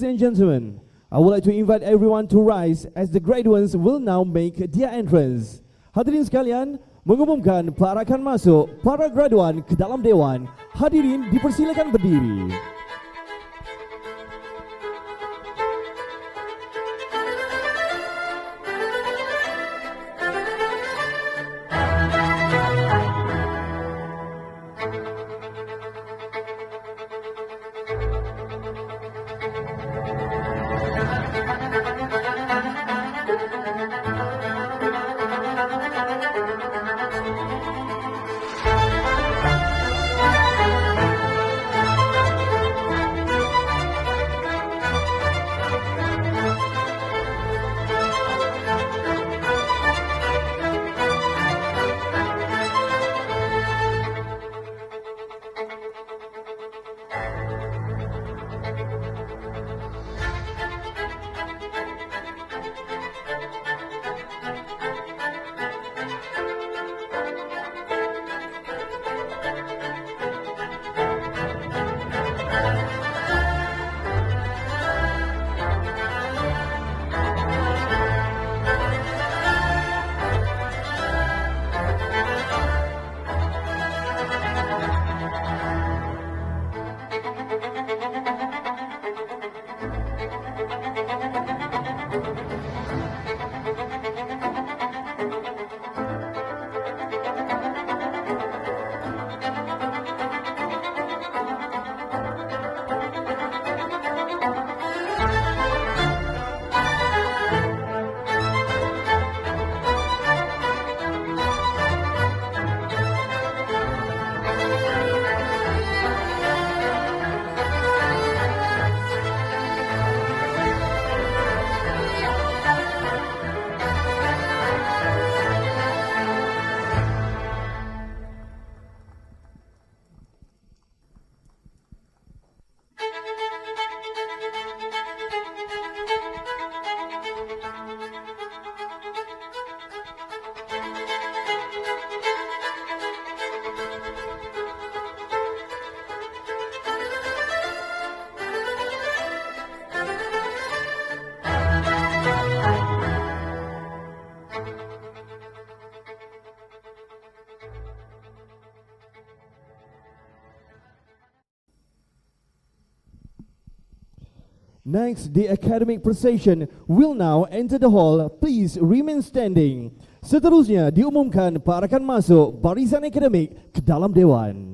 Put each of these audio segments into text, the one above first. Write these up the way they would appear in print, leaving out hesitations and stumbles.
and gentlemen, I would like to invite everyone to rise as the graduates will now make their entrance. Hadirin sekalian, mengumumkan pelarangan masuk para graduan ke dalam Dewan. Hadirin dipersilakan berdiri. Next, the academic procession will now enter the hall. Please remain standing. Seterusnya diumumkan pelarangan masuk barisan akademik ke dalam Dewan.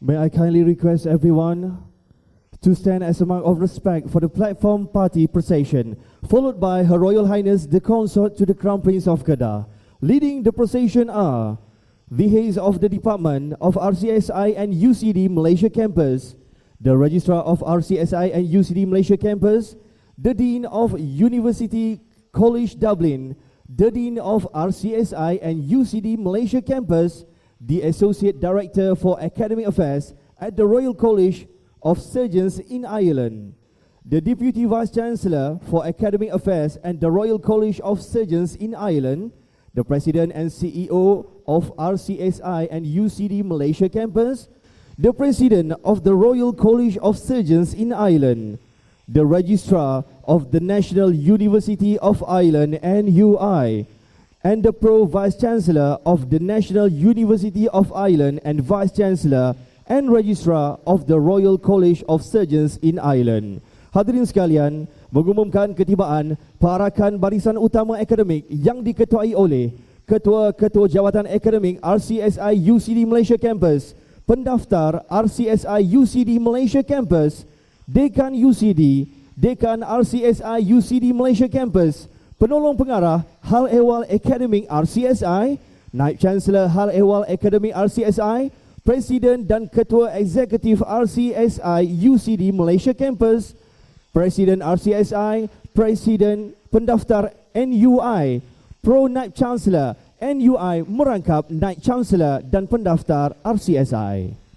May I kindly request everyone to stand as a mark of respect for the platform party procession, followed by Her Royal Highness the Consort to the Crown Prince of Kedah. Leading the procession are the heads of the Department of RCSI and UCD Malaysia Campus, the Registrar of RCSI and UCD Malaysia Campus, the Dean of University College Dublin, the Dean of RCSI and UCD Malaysia Campus, the Associate Director for Academic Affairs at the Royal College of Surgeons in Ireland, the Deputy Vice-Chancellor for Academic Affairs at the Royal College of Surgeons in Ireland, the President and CEO of RCSI and UCD Malaysia Campus, the President of the Royal College of Surgeons in Ireland, the Registrar of the National University of Ireland NUI, and the Pro-Vice-Chancellor of the National University of Ireland and Vice-Chancellor and Registrar of the Royal College of Surgeons in Ireland. Hadirin sekalian, mengumumkan ketibaan parakan barisan utama akademik yang diketuai oleh Ketua-Ketua Jawatan Akademik RCSI UCD Malaysia Campus, pendaftar RCSI UCD Malaysia Campus, Dekan UCD, Dekan RCSI UCD Malaysia Campus, Penolong Pengarah Hal Ehwal Akademik RCSI, Naib Chancellor Hal Ehwal Akademik RCSI, Presiden dan Ketua Eksekutif RCSI UCD Malaysia Campus, Presiden RCSI, Presiden Pendaftar NUI, Pro Naib Chancellor NUI merangkap Naib Chancellor dan Pendaftar RCSI.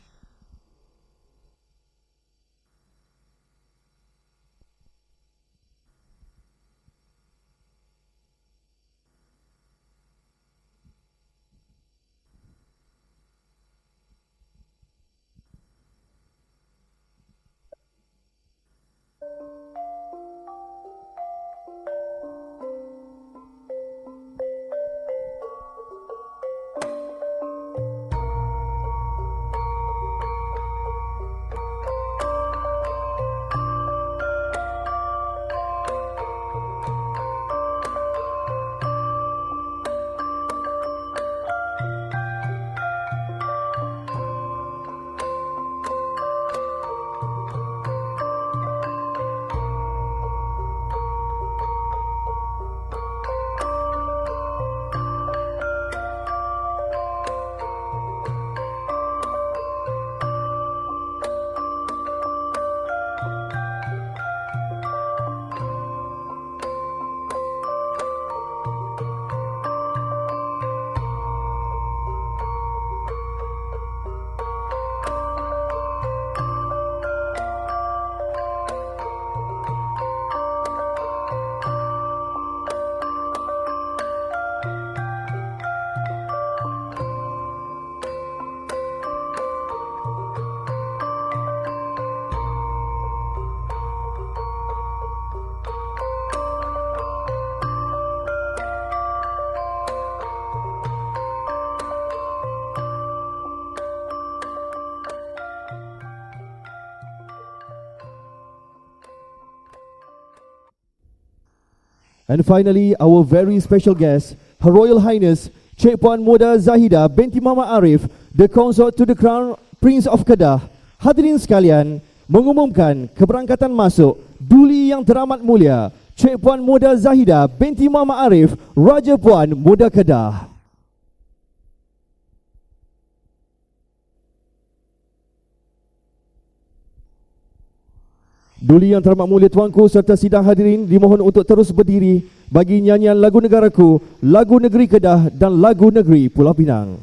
And finally, our very special guest, Her Royal Highness Cik Puan Muda Zaheeda Binti Muhammad Ariff, the Consort to the Crown Prince of Kedah. Hadirin sekalian, mengumumkan keberangkatan masuk Duli yang teramat mulia Cik Puan Muda Zaheeda Binti Muhammad Ariff, Raja Puan Muda Kedah. Duli yang teramat mulia tuanku serta sidang hadirin dimohon untuk terus berdiri bagi nyanyian lagu negaraku, lagu negeri Kedah dan lagu negeri Pulau Pinang.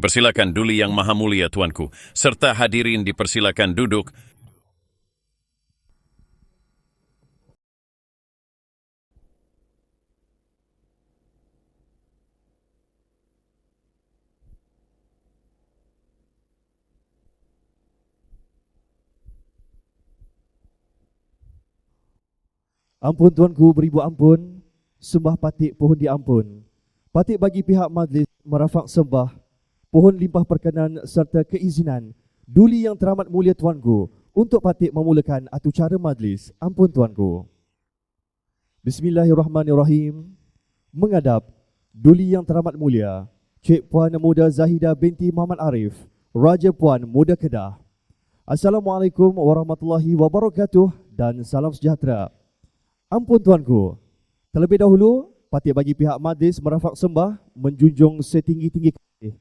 Dipersilakan Duli Yang Maha Mulia Tuanku, serta hadirin dipersilakan duduk. Ampun tuanku, beribu ampun, sembah patik pohon diampun. Patik bagi pihak majlis merafak sembah, pohon limpah perkenan serta keizinan Duli Yang Teramat Mulia Tuanku untuk patik memulakan acara majlis. Ampun tuanku. Bismillahirrahmanirrahim. Mengadap Duli Yang Teramat Mulia Cik Puan Muda Zaheeda binti Muhammad Ariff, Raja Puan Muda Kedah. Assalamualaikum warahmatullahi wabarakatuh dan salam sejahtera. Ampun tuanku, terlebih dahulu patik bagi pihak majlis merafak sembah menjunjung setinggi-tinggi kasih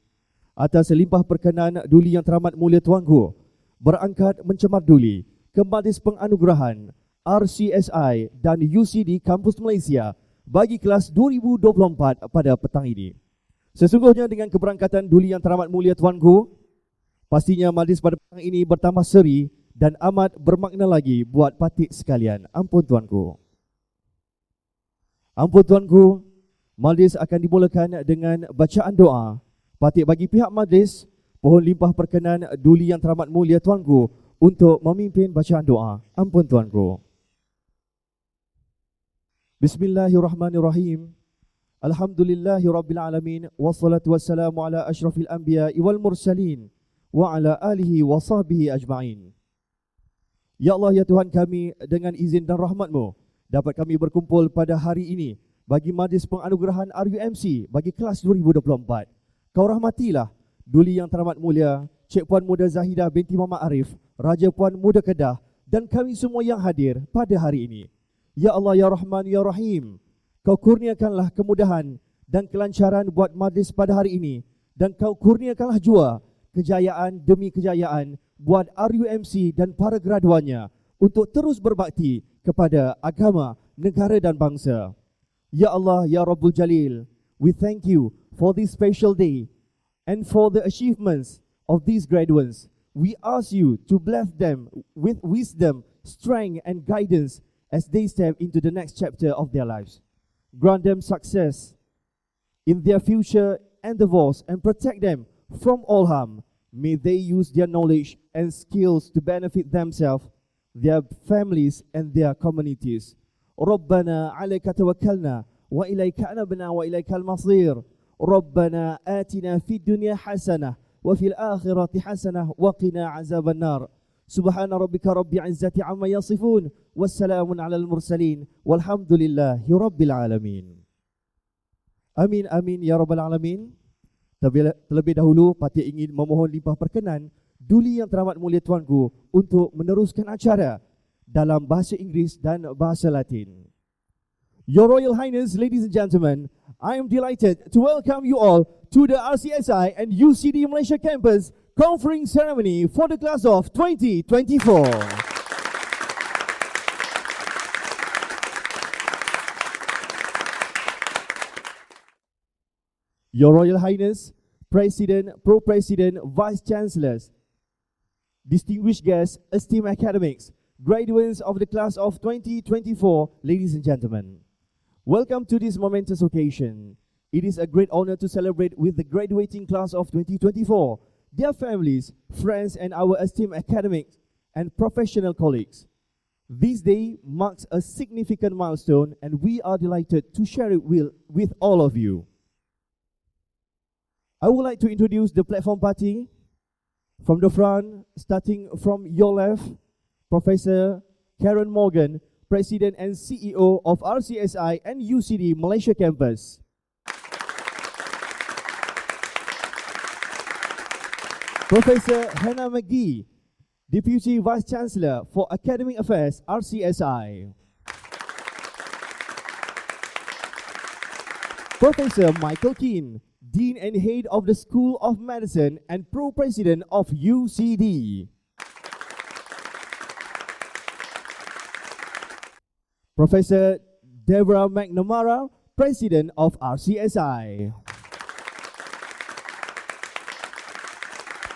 atas limpah perkenan Duli Yang Teramat Mulia Tuanku berangkat mencemar duli ke majlis penganugerahan RCSI dan UCD Kampus Malaysia bagi kelas 2024 pada petang ini. Sesungguhnya dengan keberangkatan Duli Yang Teramat Mulia Tuanku, pastinya majlis pada petang ini bertambah seri dan amat bermakna lagi buat patik sekalian. Ampun tuanku. Ampun tuanku, majlis akan dimulakan dengan bacaan doa. Patik bagi pihak majlis, pohon limpah perkenan Duli Yang Teramat Mulia Tuanku untuk memimpin bacaan doa. Ampun tuanku. Bismillahirrahmanirrahim. Alhamdulillahirrabbilalamin. Wassalatu wassalamu ala ashrafil anbiya wal mursalin wa ala alihi wa sahbihi ajma'in. Ya Allah, ya Tuhan kami, dengan izin dan rahmat-Mu, dapat kami berkumpul pada hari ini bagi majlis penganugerahan RUMC bagi kelas 2024. Kau rahmatilah Duli Yang Teramat Mulia Cik Puan Muda Zaheeda binti Muhammad Ariff, Raja Puan Muda Kedah, dan kami semua yang hadir pada hari ini. Ya Allah, ya Rahman, ya Rahim, Kau kurniakanlah kemudahan dan kelancaran buat majlis pada hari ini, dan Kau kurniakanlah jua kejayaan demi kejayaan buat RUMC dan para graduannya untuk terus berbakti kepada agama, negara dan bangsa. Ya Allah, ya Rabbul Jalil, we thank you for this special day and for the achievements of these graduates. We ask you to bless them with wisdom, strength and guidance as they step into the next chapter of their lives. Grant them success in their future endeavors and protect them from all harm. May they use their knowledge and skills to benefit themselves, their families and their communities. ربنا عليك توكلنا وإليك أنبنا وإليك المصير. ربنا آتنا في الدنيا حسنة وفي الآخرة حسنة وقنا عذاب النار. سبحان ربك رب العزة عما يصفون والسلام على المرسلين والحمد لله رب العالمين. Amin amin ya rabbal alamin. Terlebih dahulu patik ingin memohon limpah perkenan Duli Yang Teramat Mulia Tuanku untuk meneruskan acara dalam bahasa Inggeris dan bahasa Latin. Your Royal Highness, ladies and gentlemen, I am delighted to welcome you all to the RCSI and UCD Malaysia campus conferring ceremony for the class of 2024. Your Royal Highness, President, Pro-President, Vice-Chancellors, distinguished guests, esteemed academics, graduates of the class of 2024, ladies and gentlemen. Welcome to this momentous occasion. It is a great honor to celebrate with the graduating class of 2024, their families, friends, and our esteemed academics and professional colleagues. This day marks a significant milestone, and we are delighted to share it with all of you. I would like to introduce the platform party. From the front, starting from your left, Professor Karen Morgan, President and CEO of RCSI and UCD Malaysia Campus. Professor Hannah McGee, Deputy Vice Chancellor for Academic Affairs, RCSI. Professor Michael Keane, Dean and Head of the School of Medicine and Pro-President of UCD. Professor Deborah McNamara, President of RCSI.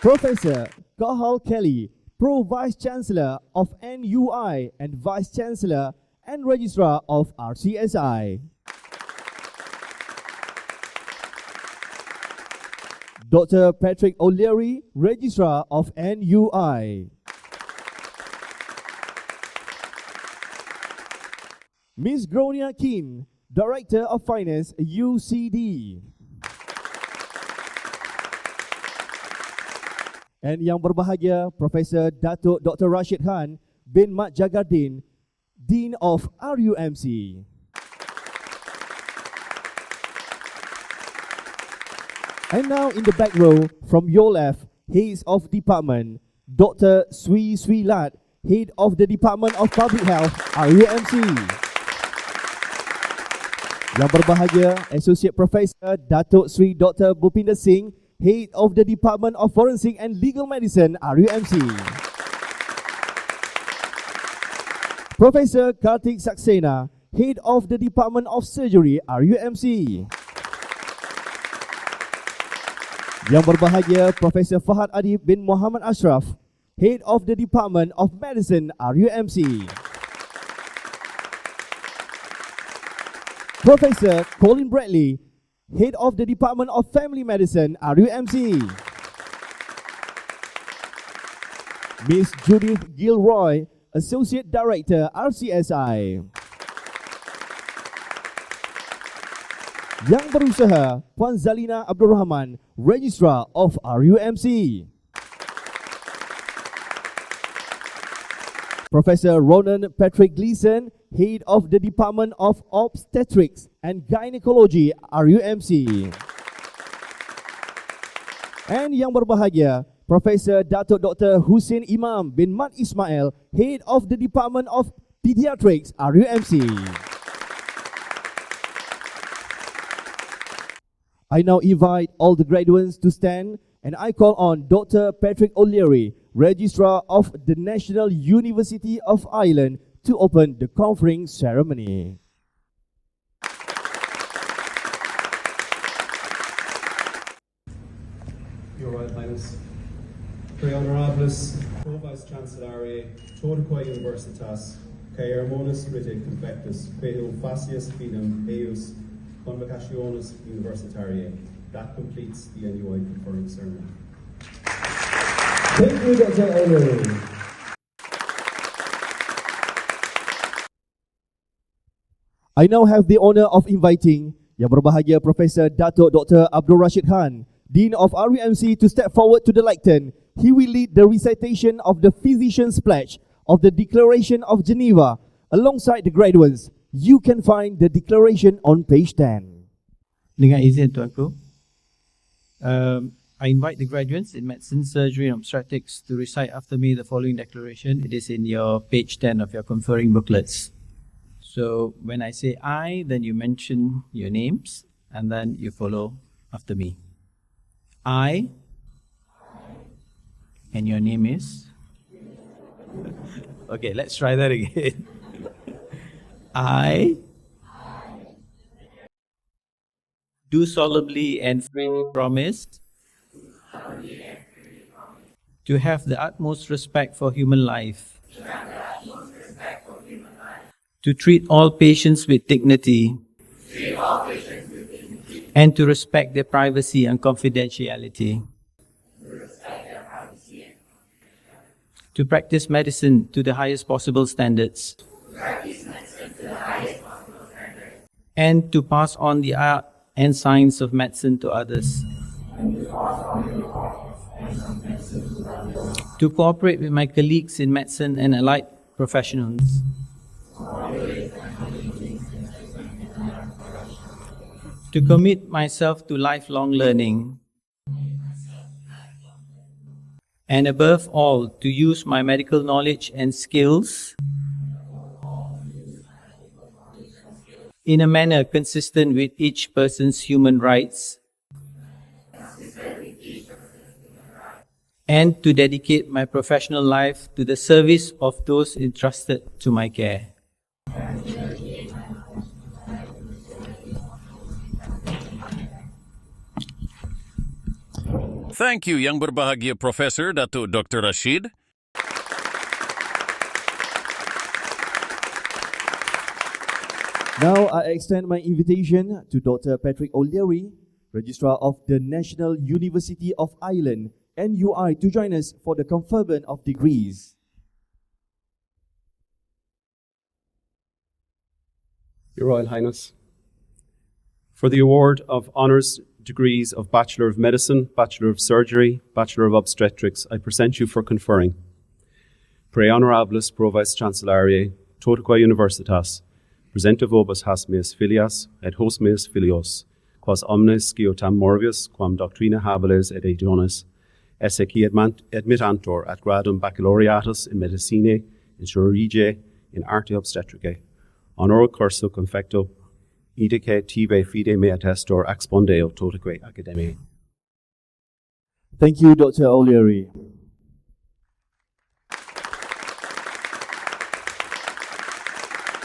Professor Kahal Kelly, Pro Vice Chancellor of NUI and Vice Chancellor and Registrar of RCSI. Dr. Patrick O'Leary, Registrar of NUI. Ms. Gronia Keen, Director of Finance, UCD. And yang berbahagia, Profesor Datuk Dr. Rashid Khan bin Mat Jagardin, Dean of RUMC. And now in the back row, from your left, Head of Department, Dr. Swi Lat, Head of the Department of Public Health, RUMC. Yang berbahagia, Associate Professor Datuk Sri Dr. Bhupinder Singh, Head of the Department of Forensic and Legal Medicine, RUMC. Professor Karthik Saxena, Head of the Department of Surgery, RUMC. Yang berbahagia, Professor Fahad Adib bin Mohamed Ashraf, Head of the Department of Medicine, RUMC. Professor Colin Bradley, Head of the Department of Family Medicine, RUMC. Ms. Judith Gilroy, Associate Director, RCSI. Yang berusaha, Puan Zalina Abdul Rahman, Registrar of RUMC. Professor Ronan Patrick Gleeson, Head of the Department of Obstetrics and Gynecology, RUMC. And yang berbahagia, Professor Datuk Dr. Hussein Imam bin Mat Ismail, Head of the Department of Pediatrics, RUMC. I now invite all the graduates to stand and I call on Dr. Patrick O'Leary, Registrar of the National University of Ireland, to open the conferring ceremony. Your Royal Highness, Pre Honorables, Pro Vice Chancellor, Todaquai Universitas, Cae Harmonis Rite Confectus, Quae Facius Fidem Eius Convocationis Universitariae. That completes the NUI conferring ceremony. Thank you, Dr. O'Leary. I now have the honor of inviting Yang berbahagia Professor Datuk Dr. Abdul Rashid Khan, Dean of RUMC, to step forward to the lectern. He will lead the recitation of the Physician's Pledge of the Declaration of Geneva alongside the graduates. You can find the declaration on page 10. Dengan izin Tuanku, I invite the graduates in Medicine, Surgery and Obstetrics to recite after me the following declaration. It is in your page 10 of your conferring booklets. So when I say I, then you mention your names and then you follow after me. I, and your name is? Okay, let's try that again. I do solemnly and freely promise to have the utmost respect for human life, to treat all patients with dignity, and to respect their privacy and confidentiality, to practice medicine to the highest possible standards, and to pass on the art and science of medicine to others, to cooperate with my colleagues in medicine and allied professionals, to commit myself to lifelong learning, and above all, to use my medical knowledge and skills in a manner consistent with each person's human rights, and to dedicate my professional life to the service of those entrusted to my care. Thank you, Yang Berbahagia Profesor Datuk Dr. Rashid. Now I extend my invitation to Dr. Patrick O'Leary, Registrar of the National University of Ireland, NUI, to join us for the conferment of degrees. Your Royal Highness, for the award of honours degrees of Bachelor of Medicine, Bachelor of Surgery, Bachelor of Obstetrics, I present you for conferring. Pre honorabilis pro vice chancellariae, totaque universitas, presenta vobis has meus filias, et hos meus filios, quas omnes sciotam morbius, quam doctrina habilis et aedonis, esse qui admittantur ad gradum baccalaureatus in medicinae, in chirurgiae, in arte obstetricae, honor curso confecto, idice tibi fide mea testor expondeo totaque academiae. Thank you, Dr. O'Leary.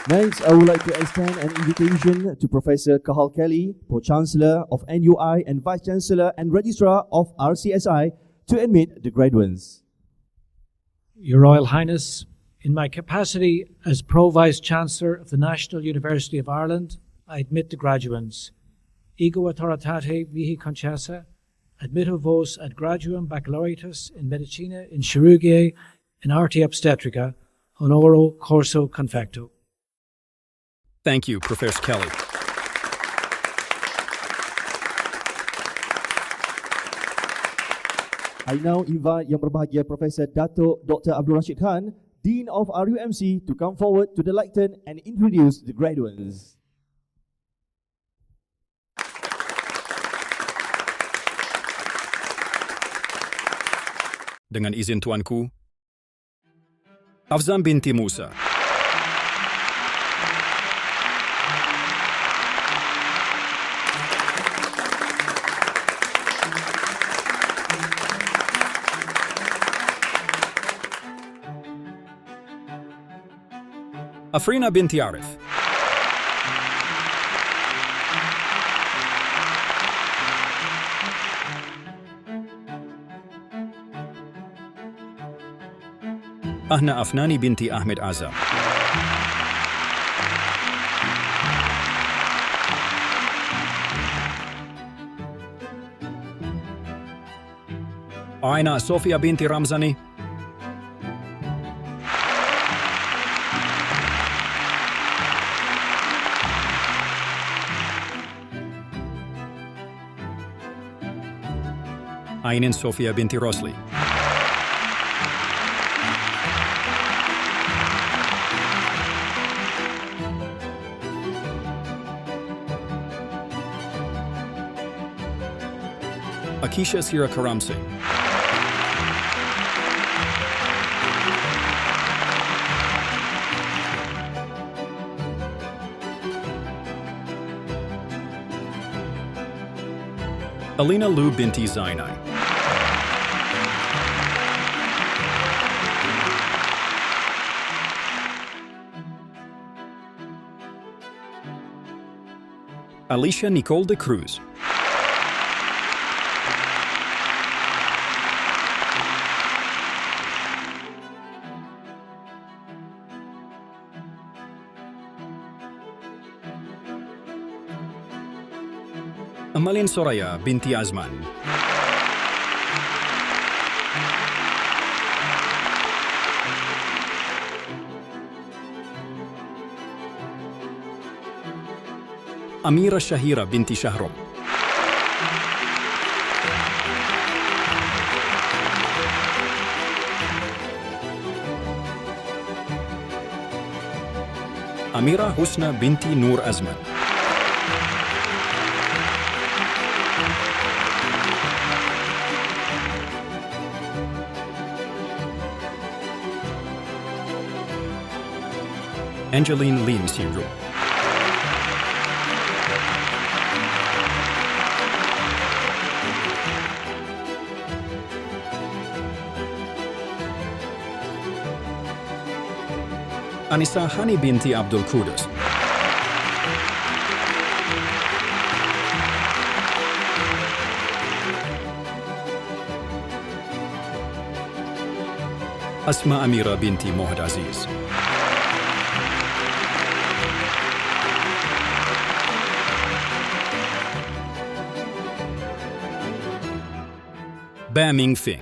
Next, I would like to extend an invitation to Professor Kahal Kelly, Pro-Chancellor of NUI and Vice-Chancellor and Registrar of RCSI, to admit the graduates. Your Royal Highness, in my capacity as Pro-Vice-Chancellor of the National University of Ireland, I admit the graduates. Ego autoritate mihi concessa, admitto vos ad graduum baccalaureatus in medicina, in chirurgiae, in arte obstetrica, honoro corso confecto. Thank you, Professor Kelly. I now invite Yang Berbahagia Professor Dato Dr. Abdul Rashid Khan, Dean of RUMC, to come forward to the lectern and introduce the graduates. Dengan izin Tuanku, Afzam binti Musa. Afrina binti Ariff. Ahna Afnani binti Ahmed Azam. Aina Sofia binti Ramzani. Ainin Sofia binti Rosli. Akisha Sira Karamsi. Alina Lu binti Zainai. Alicia Nicole de Cruz. Amalin Soraya binti Azman. Amira Shahira binti Shahrom. Amira Husna binti Nur Azman. Angeline Lim Sinru. Anissa Hani binti Abdul Qudus. Asma Amira Binti Mohamed Aziz. Ba Ming Fing.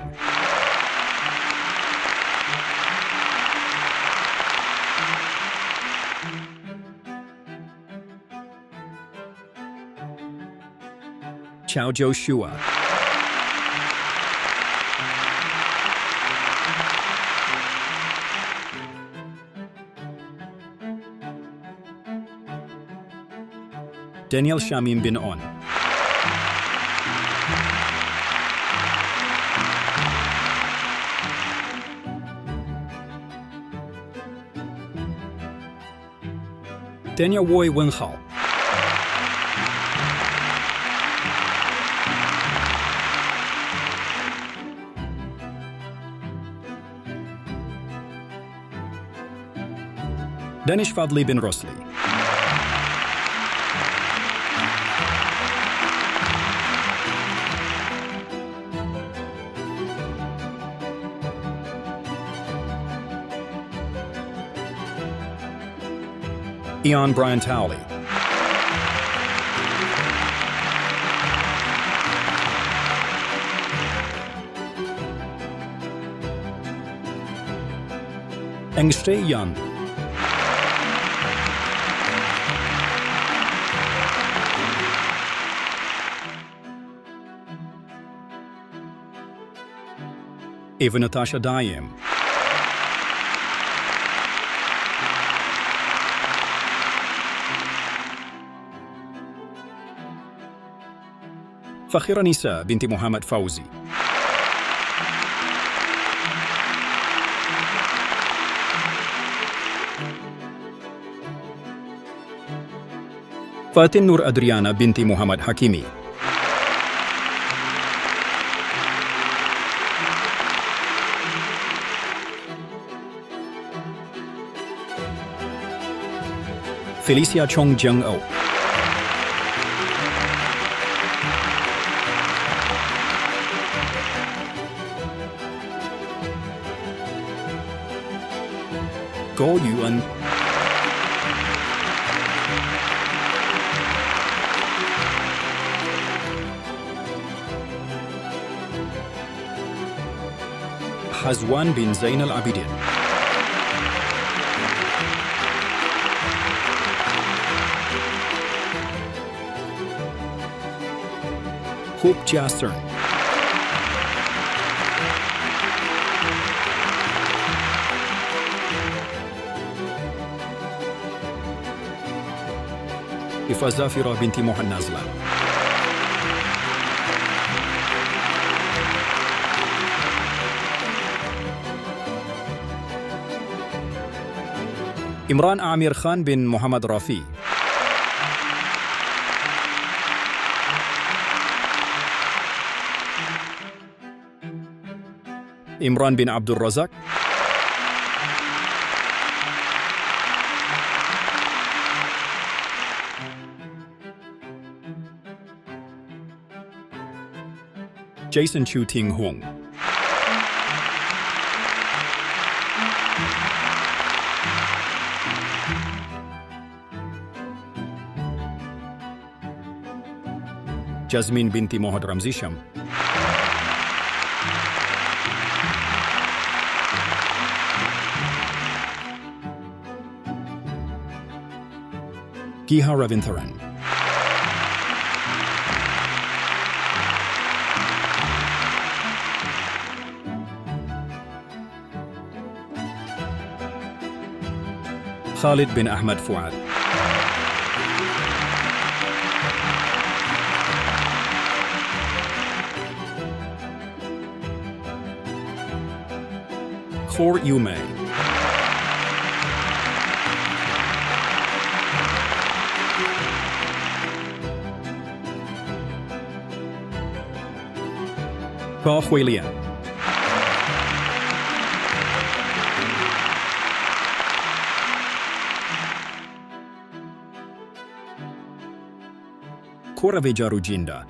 Chao Joshua. Daniel Shamim bin On. Daniel Woi Wenhao. Danish Fadli bin Rosli. Ian Brian Towley. Engste Yan. Eva Natasha Dayem. Fakhira Nisa Binti Mohamed Fauzi. Fatin Nur Adriana Binti Mohamed Hakimi. Felicia Chong Jung O. Go Yuan. Hazwan bin Zain Al Abidin. Hope Jasser. Ifa Zafira Binti Mohan Nazla. Imran Amir Khan bin Muhammad Rafi. Imran bin Abdul Razak. Jason Chu Ting Hung. Jasmine Binti Mohamed Ramzisham. Giha Ravintharan. Khalid bin Ahmed Fuad. Khor Yume. Ba Huilian. Koraveja Rujinda.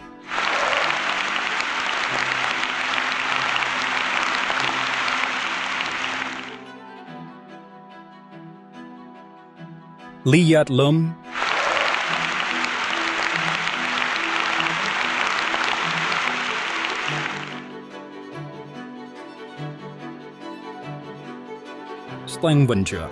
Liyat Lum, Sleng Venture,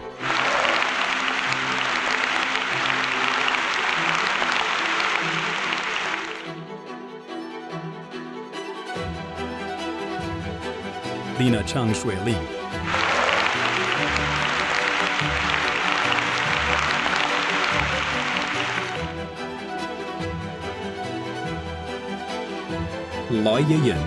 Lina Chang Shui Li, Lai Yin,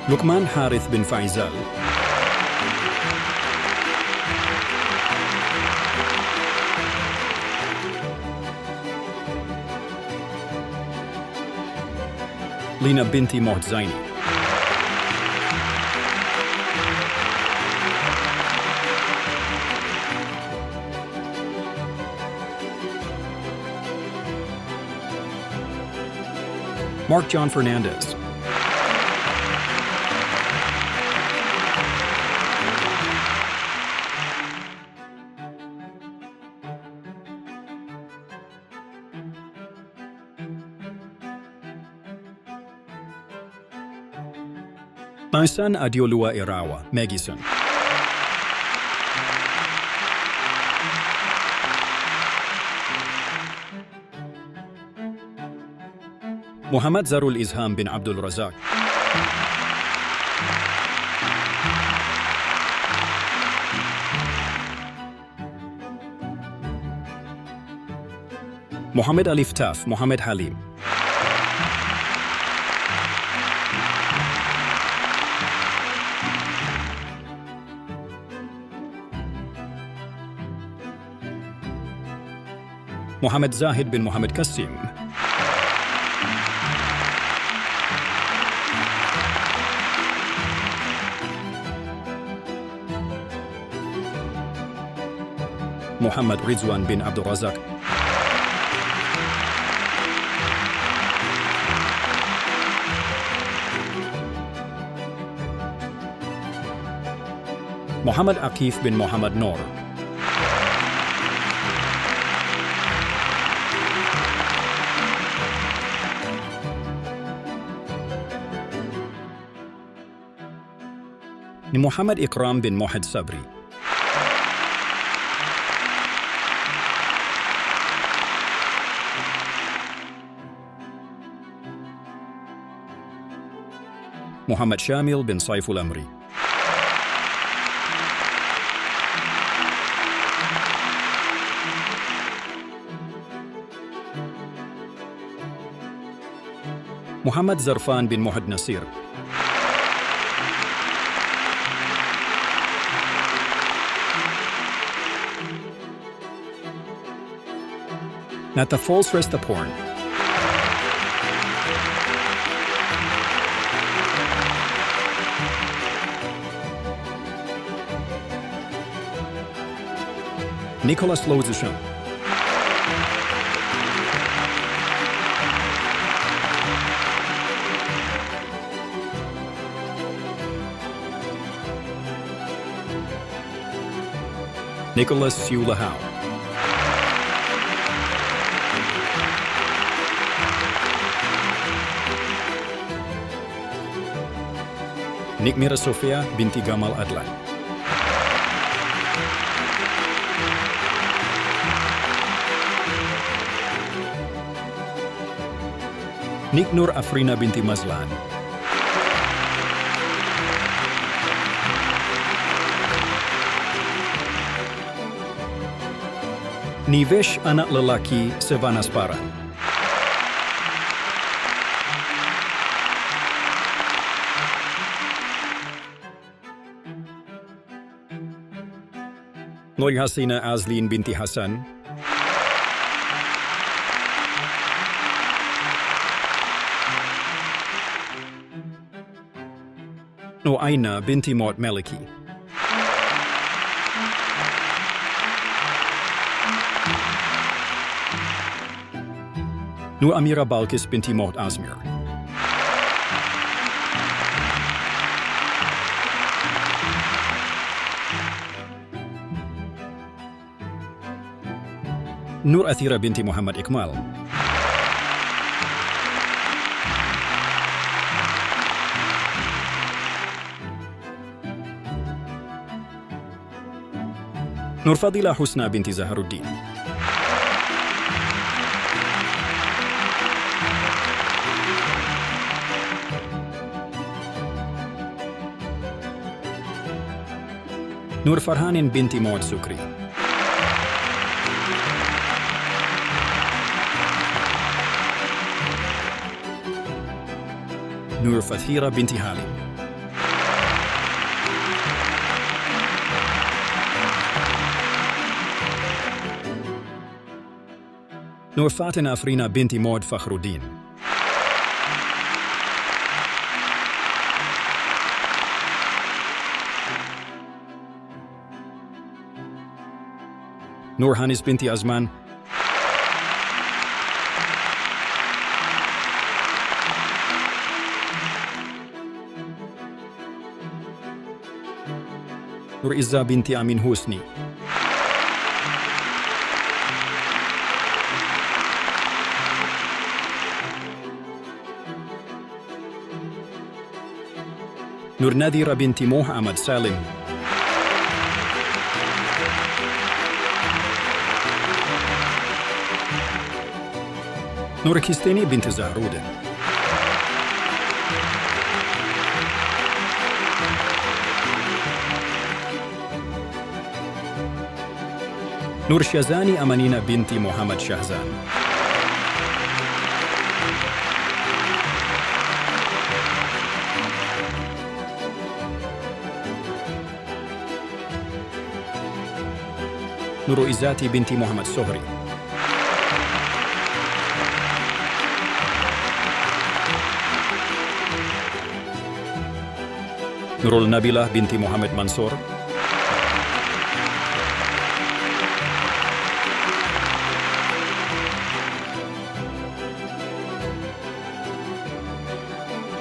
Lukman Harith bin Faisal, Lina Binti Mohzaini, Mark John Fernandez, Taisan Adiolua Irawa, Megison, Muhammad Zarul Izham bin Abdul Razak, Muhammad Alif Taf, Muhammad Halim, Muhammad Zahid bin Muhammad Qasim, Muhammad Rizwan bin Abdul Razak, Muhammad Akif bin Muhammad Noor, Muhammad Ikram bin Mohad Sabri, Muhammad Shamil bin Saiful Amri, Muhammad Zarfan bin Mohad Nasir, Not the false rest the porn, Nicholas Lozisham, Nicholas Sulahau, Nikmira Sofia binti Gamal Adlan, Nik Nur Afrina binti Mazlan, Nivesh anak lelaki Sevanasparan, Nur Hasina Azlin binti Hasan, Nur Aina binti Mort Maliki, Nur Amira Balkis binti Mohd Azmir. Nur Athira binti Muhammad Iqmal. Nur Fadila Husna binti Zaharuddin. Nur Farhanin binti Mohd Sukri. Nur Fathira binti Halim. Nur Fatin Afrina binti Mohd Fakhruddin. Nur Hanis binti Azman. Nur Izza binti Amin Husni. Nur Nadira binti Muhammad Salim. Nur Kisteni binti Zahrudin. Nur Shazani Amanina binti Muhammad Shahzan. Nur Izzati binti Muhammad Sohri. Nurul Nabilah binti Muhammad Mansur.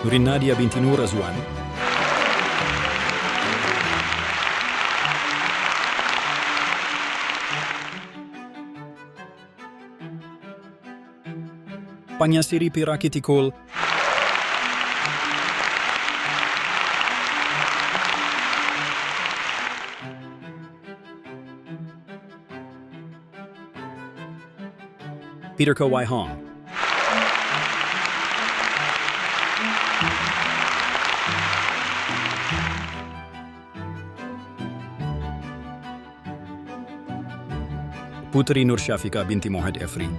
Nurin Nadia binti Nur Azwan. Panyasiri Pirakitikul. Peter Ko Wai Hong. Putri Nur Shafika binti Mohd Efri.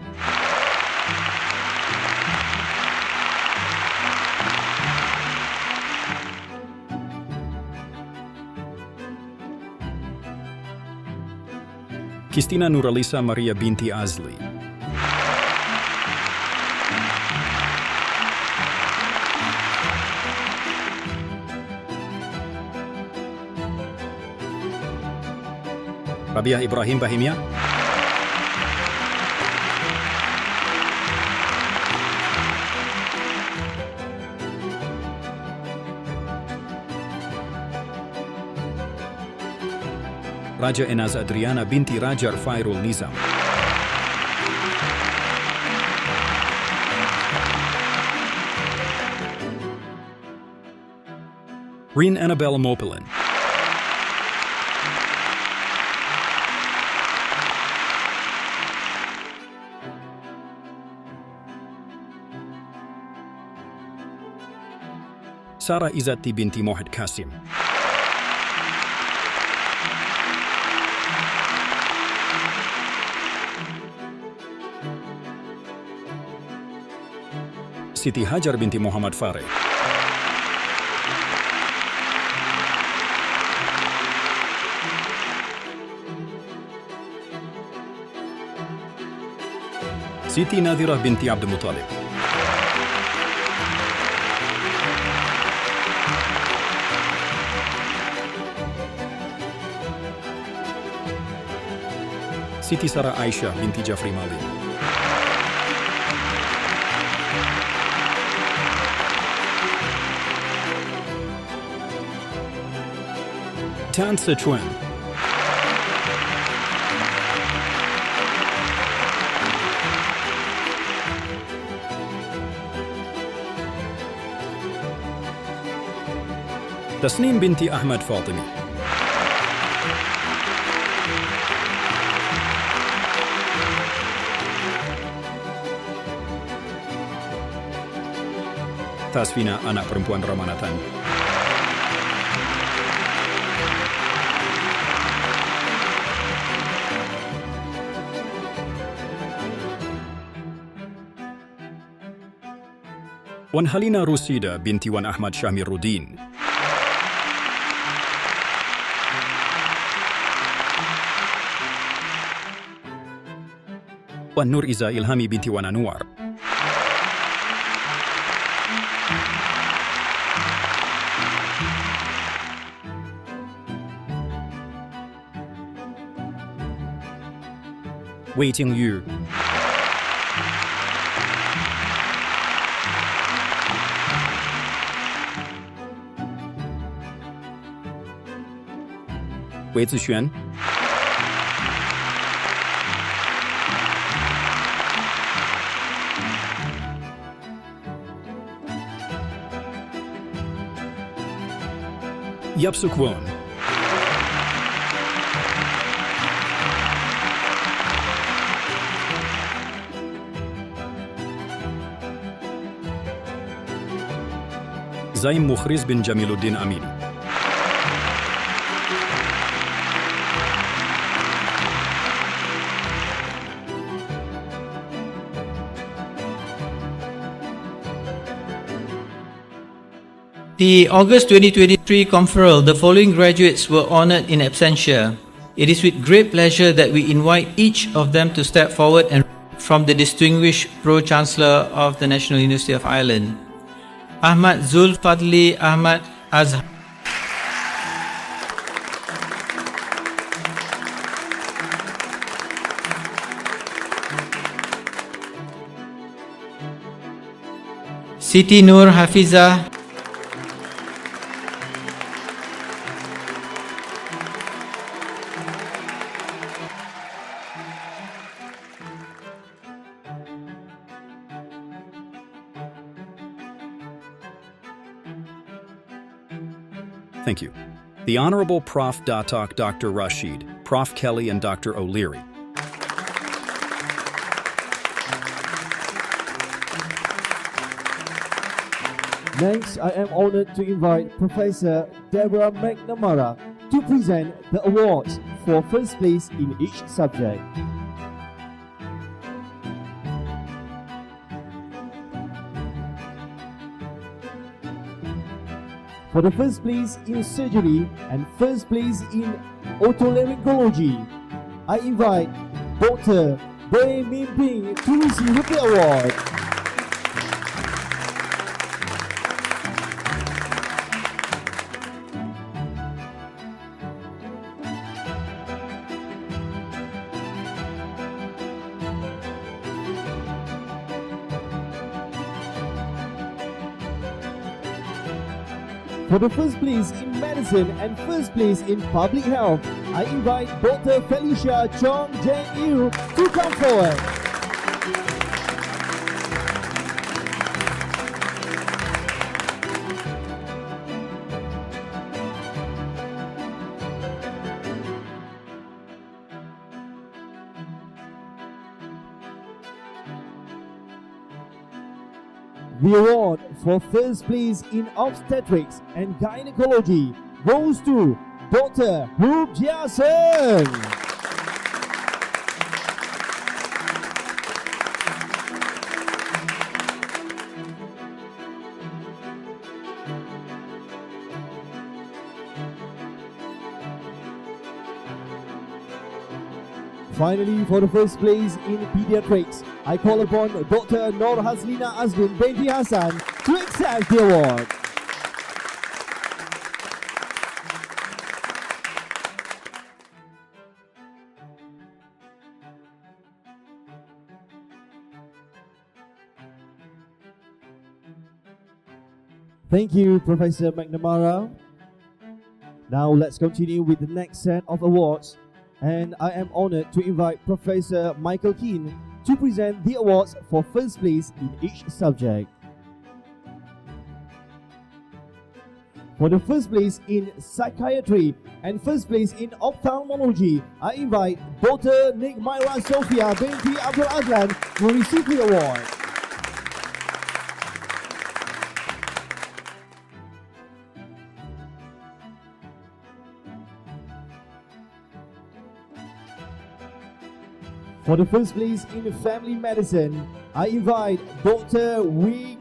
Kistina Nuralisa Maria binti Azli. Rabiah Ibrahim Bahimia. Raja Enaz Adriana binti Rajar Fairul Nizam. Reen Annabelle Mopelin. Sarah Izzati binti Mohd Qasim. Siti Hajar binti Muhammad Fareh. Siti Nadhirah binti Abdul Muttalib. Siti Sarah Aisyah binti Jafri Malik. Tan Sichuan. Tasneem Binti Ahmad Fatimi. Tasfina anak perempuan Ramanatan. Wan Halina Rusida binti Wan Ahmad Syahmiruddin. Wan Nur Iza Ilhami binti Wan Anwar. Wei Jingyu. Wei Zixuan. Yap Suk Won. Zaim Mukhriz bin Jamiluddin Amini. The August 2023 conferral, the following graduates were honoured in absentia. It is with great pleasure that we invite each of them to step forward and from the distinguished Pro-Chancellor of the National University of Ireland, Ahmad Zulfadli Ahmad Azhar. Siti Nur Hafizah. Thank you. The Honorable Prof. Datak Dr. Rashid, Prof. Kelly, and Dr. O'Leary. Next, I am honored to invite Professor Deborah McNamara to present the awards for first place in each subject. For the first place in surgery and first place in otolaryngology, I invite Dr. Boy Min Ping to receive the award. For the first place in medicine and first place in public health, I invite Dr. Felicia Chong Jeng Yu to come forward. The award for first place in obstetrics and gynecology goes to Dr. Hu Jiasen. Finally, for the first place in pediatrics, I call upon Dr. Nur Haslina Azmin Binti Hassan to accept the award. Thank you, Professor McNamara. Now let's continue with the next set of awards, and I am honored to invite Professor Michael Keane to present the awards for first place in each subject. For the first place in psychiatry and first place in ophthalmology, I invite Dr. Nik Myra Sofia Binti Abdul Adlan to receive the award. For the first place in family medicine, I invite Dr. Wee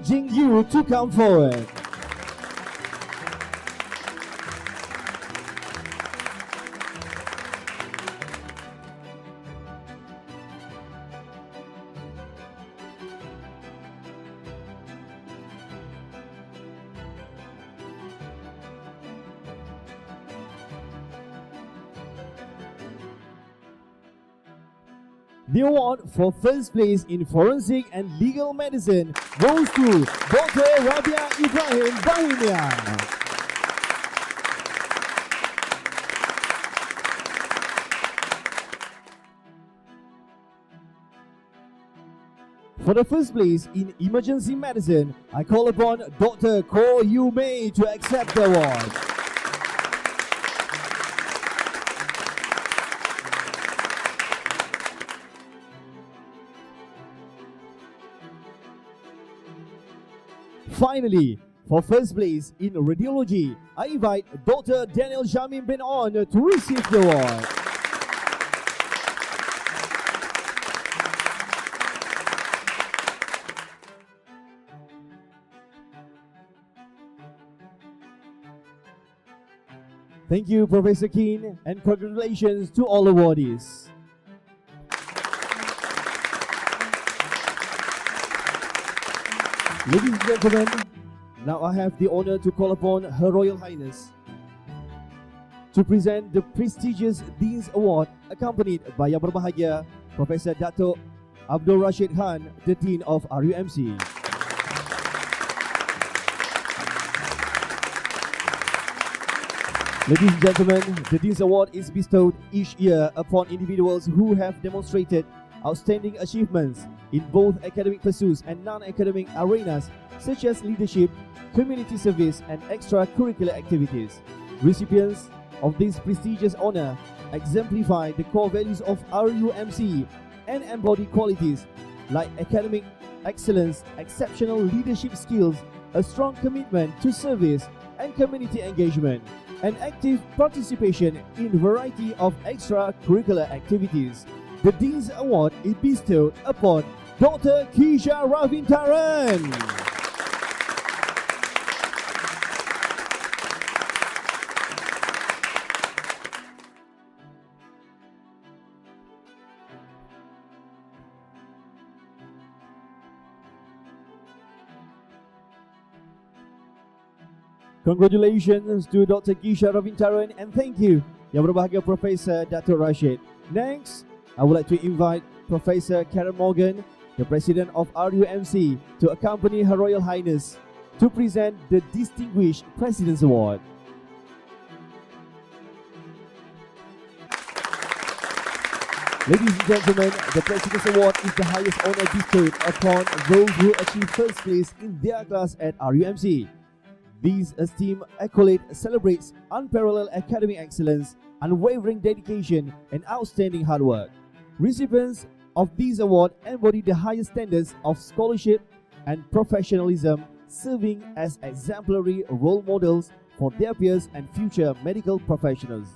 Jing Yu to come forward. The award for first place in forensic and legal medicine goes to Dr. Rabia Ibrahim Bahimia. For the first place in emergency medicine, I call upon Dr. Ko Yu Mei to accept the award. Finally, for first place in radiology, I invite Dr. Daniel Jamim bin On to receive the award. Thank you, Professor Keane, and congratulations to all awardees. Ladies and gentlemen, now I have the honor to call upon Her Royal Highness to present the prestigious Dean's Award, accompanied by Yang Berbahagia Professor Dato' Abdul Rashid Khan, the Dean of RUMC. Ladies and gentlemen, the Dean's Award is bestowed each year upon individuals who have demonstrated outstanding achievements in both academic pursuits and non-academic arenas such as leadership, community service, and extracurricular activities. Recipients of this prestigious honor exemplify the core values of RUMC and embody qualities like academic excellence, exceptional leadership skills, a strong commitment to service and community engagement, and active participation in a variety of extracurricular activities. The Dean's Award is bestowed upon Dr. Kisha Ravintaran. Congratulations to Dr. Kisha Ravintaran, and thank you, Yang Berbahagia Professor Dato' Rashid. Next, I would like to invite Professor Karen Morgan, the President of RUMC, to accompany Her Royal Highness to present the Distinguished President's Award. Ladies and gentlemen, the President's Award is the highest honor bestowed upon those who achieve first place in their class at RUMC. This esteemed accolade celebrates unparalleled academic excellence, unwavering dedication, and outstanding hard work. Recipients of this award embody the highest standards of scholarship and professionalism, serving as exemplary role models for their peers and future medical professionals.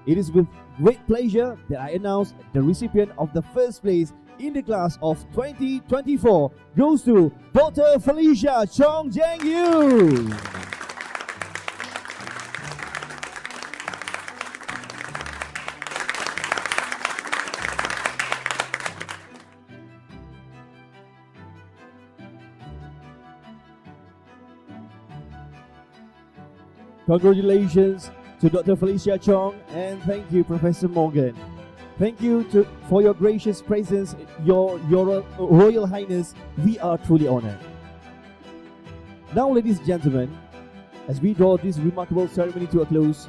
It is with great pleasure that I announce the recipient of the first place in the class of 2024 goes to Dr. Felicia Chong Jang Yu. Congratulations to Dr. Felicia Chong, and thank you, Professor Morgan. Thank you for your gracious presence, your Royal Highness. We are truly honored. Now, ladies and gentlemen, As we draw this remarkable ceremony to a close,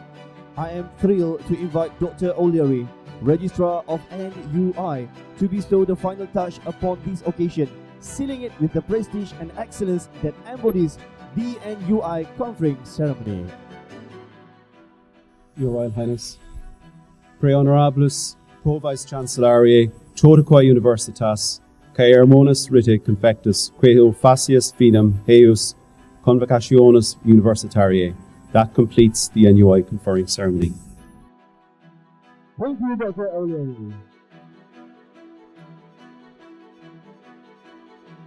I am thrilled to invite Dr. O'Leary, Registrar of NUI, to bestow the final touch upon this occasion, sealing it with the prestige and excellence that embodies the NUI Conferring ceremony. Your Royal Highness, Pre Honorables Pro Vice Chancellariae Totaquae Universitas, Cae Harmonis Rite Confectus, Quae Facius Finum Heus Convocationis Universitariae. That completes the NUI conferring ceremony. Thank you, Dr. O'Leary.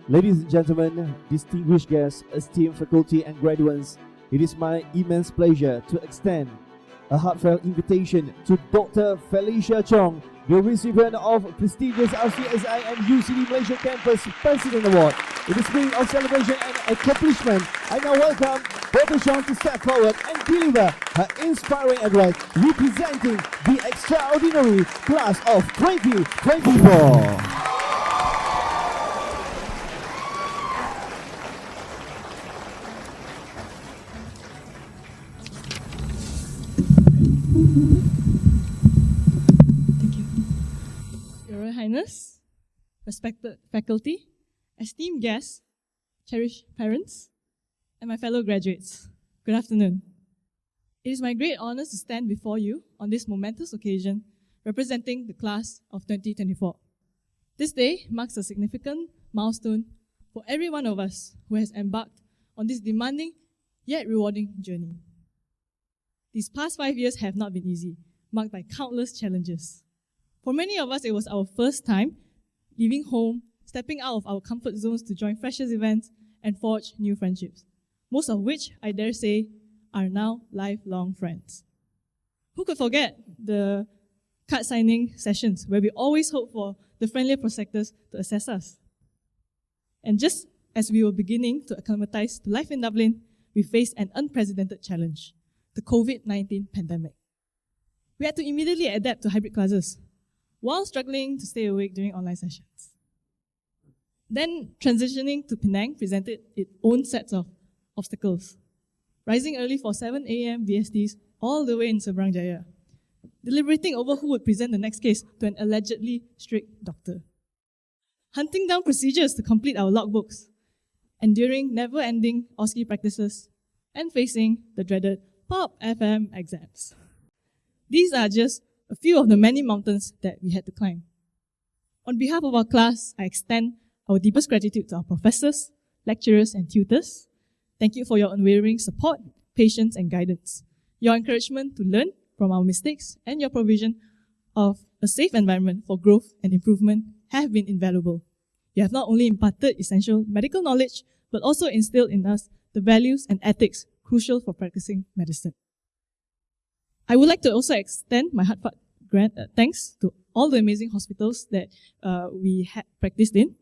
Ladies and gentlemen, distinguished guests, esteemed faculty and graduates, it is my immense pleasure to extend a heartfelt invitation to Dr. Felicia Chong, the recipient of prestigious RCSI and UCD Malaysia Campus President Award. In the spirit of celebration and accomplishment, I now welcome Dr. Chong to step forward and deliver her inspiring address representing the extraordinary class of 2024. Thank you. Your Royal Highness, respected faculty, esteemed guests, cherished parents, and my fellow graduates, good afternoon. It is my great honor to stand before you on this momentous occasion representing the class of 2024. This day marks a significant milestone for every one of us who has embarked on this demanding yet rewarding journey. These past 5 years have not been easy, marked by countless challenges. For many of us, it was our first time leaving home, stepping out of our comfort zones to join freshers events and forge new friendships, most of which, I dare say, are now lifelong friends. Who could forget the card signing sessions where we always hope for the friendly prospectors to assess us? And just as we were beginning to acclimatize to life in Dublin, we faced an unprecedented challenge, the COVID-19 pandemic. We had to immediately adapt to hybrid classes while struggling to stay awake during online sessions. Then transitioning to Penang presented its own sets of obstacles. Rising early for 7 a.m. VSTs all the way in Seberang Jaya. Deliberating over who would present the next case to an allegedly strict doctor. Hunting down procedures to complete our logbooks. Enduring never-ending OSCE practices. And facing the dreaded POP FM exams. These are just a few of the many mountains that we had to climb. On behalf of our class, I extend our deepest gratitude to our professors, lecturers, and tutors. Thank you for your unwavering support, patience, and guidance. Your encouragement to learn from our mistakes and your provision of a safe environment for growth and improvement have been invaluable. You have not only imparted essential medical knowledge, but also instilled in us the values and ethics crucial for practicing medicine. I would like to also extend my heartfelt thanks to all the amazing hospitals that we had practiced in.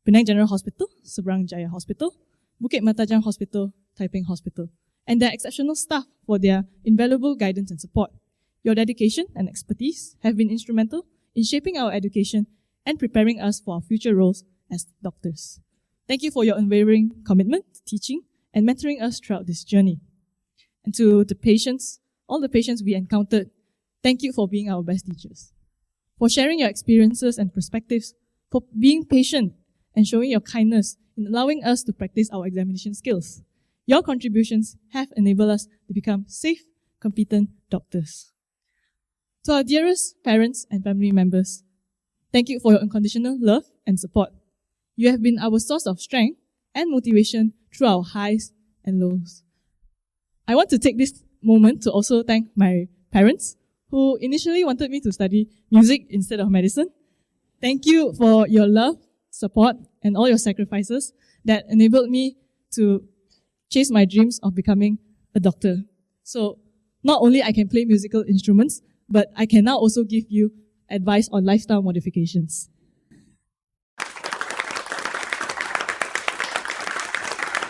Penang General Hospital, Seberang Jaya Hospital, Bukit Mertajam Hospital, Taiping Hospital, and their exceptional staff for their invaluable guidance and support. Your dedication and expertise have been instrumental in shaping our education and preparing us for our future roles as doctors. Thank you for your unwavering commitment to teaching and mentoring us throughout this journey. And to the patients, all the patients we encountered, thank you for being our best teachers, for sharing your experiences and perspectives, for being patient and showing your kindness in allowing us to practice our examination skills. Your contributions have enabled us to become safe, competent doctors. To our dearest parents and family members, thank you for your unconditional love and support. You have been our source of strength and motivation through our highs and lows. I want to take this moment to also thank my parents who initially wanted me to study music instead of medicine. Thank you for your love, support, and all your sacrifices that enabled me to chase my dreams of becoming a doctor. So not only I can play musical instruments, but I can now also give you advice on lifestyle modifications.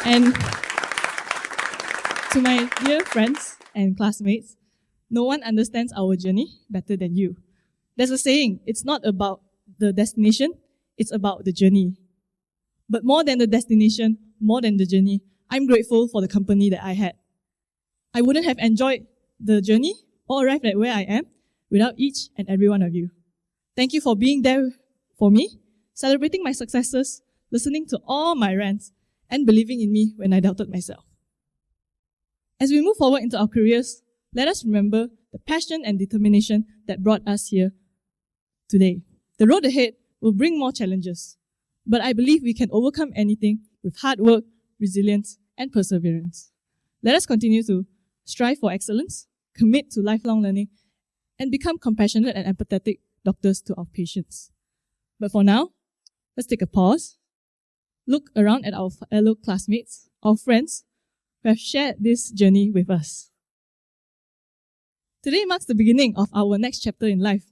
And to my dear friends and classmates, no one understands our journey better than you. There's a saying, it's not about the destination, it's about the journey. But more than the destination, more than the journey, I'm grateful for the company that I had. I wouldn't have enjoyed the journey or arrived at where I am without each and every one of you. Thank you for being there for me, celebrating my successes, listening to all my rants, and believing in me when I doubted myself. As we move forward into our careers, let us remember the passion and determination that brought us here today. The road ahead will bring more challenges, but I believe we can overcome anything with hard work, resilience, and perseverance. Let us continue to strive for excellence, commit to lifelong learning, and become compassionate and empathetic doctors to our patients. But for now, let's take a pause, look around at our fellow classmates, our friends who have shared this journey with us. Today marks the beginning of our next chapter in life,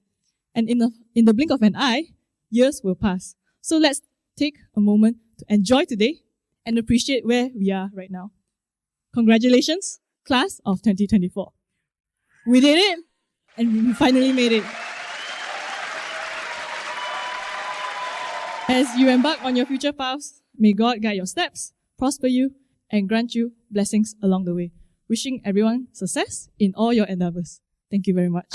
and in the blink of an eye, years will pass. So let's take a moment to enjoy today and appreciate where we are right now. Congratulations, class of 2024. We did it, and we finally made it. As you embark on your future paths, may God guide your steps, prosper you, and grant you blessings along the way. Wishing everyone success in all your endeavors. Thank you very much.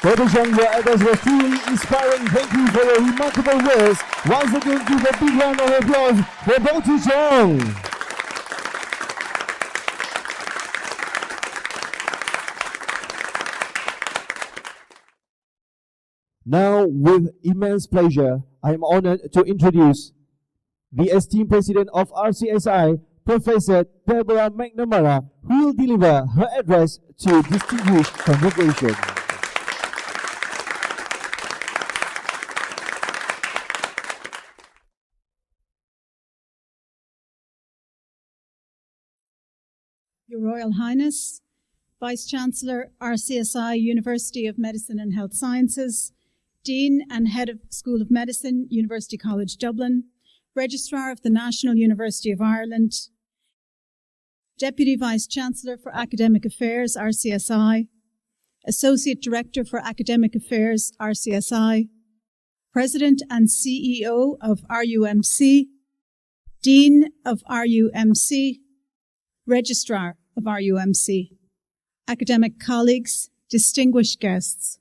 Ladies and gentlemen, was truly inspiring. Thank you for your remarkable words. Once again, give a big round of applause for Dr. Chong. Now, with immense pleasure, I am honored to introduce the esteemed President of RCSI, Professor Deborah McNamara, who will deliver her address to distinguished congregation. Your Royal Highness, Vice-Chancellor, RCSI University of Medicine and Health Sciences, Dean and Head of School of Medicine, University College Dublin, Registrar of the National University of Ireland, Deputy Vice-Chancellor for Academic Affairs, RCSI, Associate Director for Academic Affairs, RCSI, President and CEO of RUMC, Dean of RUMC, Registrar of RUMC, academic colleagues, distinguished guests.